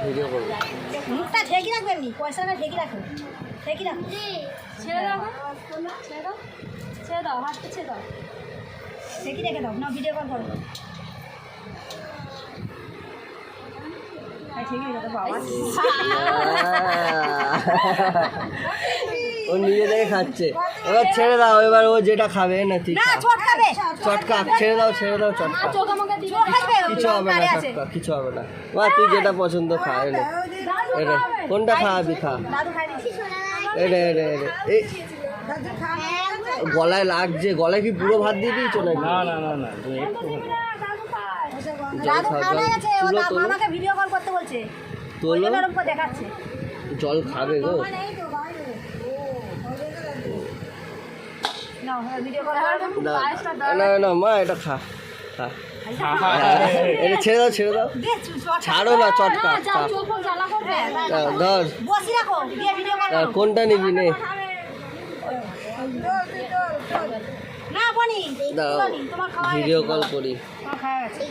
Video করবো। মুখটা ঢেকে রাখবে এমনি, পয়সাটা ঢেকে রাখবে, ঢেকে রাখো। ছেড়ে দাও, ছেড়ে দাও, ছেড়ে দাও, হাতটা ছেড়ে দাও, ঢেকে রেখে দাও না, ভিডিও কল করো। ও নিজে থেকে খাচ্ছে, এবার ছেড়ে দাও, এবার ও যেটা খাবে না ঠিক চটকা ছেড়ে দাও চটকা, চোখ আমাকে দিবে, কিছু হবে না চটকা, কিছু হবে না। মা তুই যেটা পছন্দ খা, এনে এটা কোনটা খাওয়াবি খা, এটা এটা এটা এই গলায় লাগছে, গলায় কি পুরো ভাত দিয়ে দিয়েছো নাকি? না না না না, তুমি একটু দাদু খাওয়া গেছে, ও আমাকে ভিডিও কল করতে বলছে, তোলো দেখাচ্ছে। জল খাবে গো, না ভিডিও কল না না মা এটা খা খা, এটা ছেড়ে দাও ছাড়ো না চটকা, চোখ জ্বালা করবে, ধর বসি রাখো, ভিডিও কল করো। কোনটা নিবি নে, না বনি দাও তোমার খাওয়া ভিডিও কল করি। তোমার খাওয়া গেছে।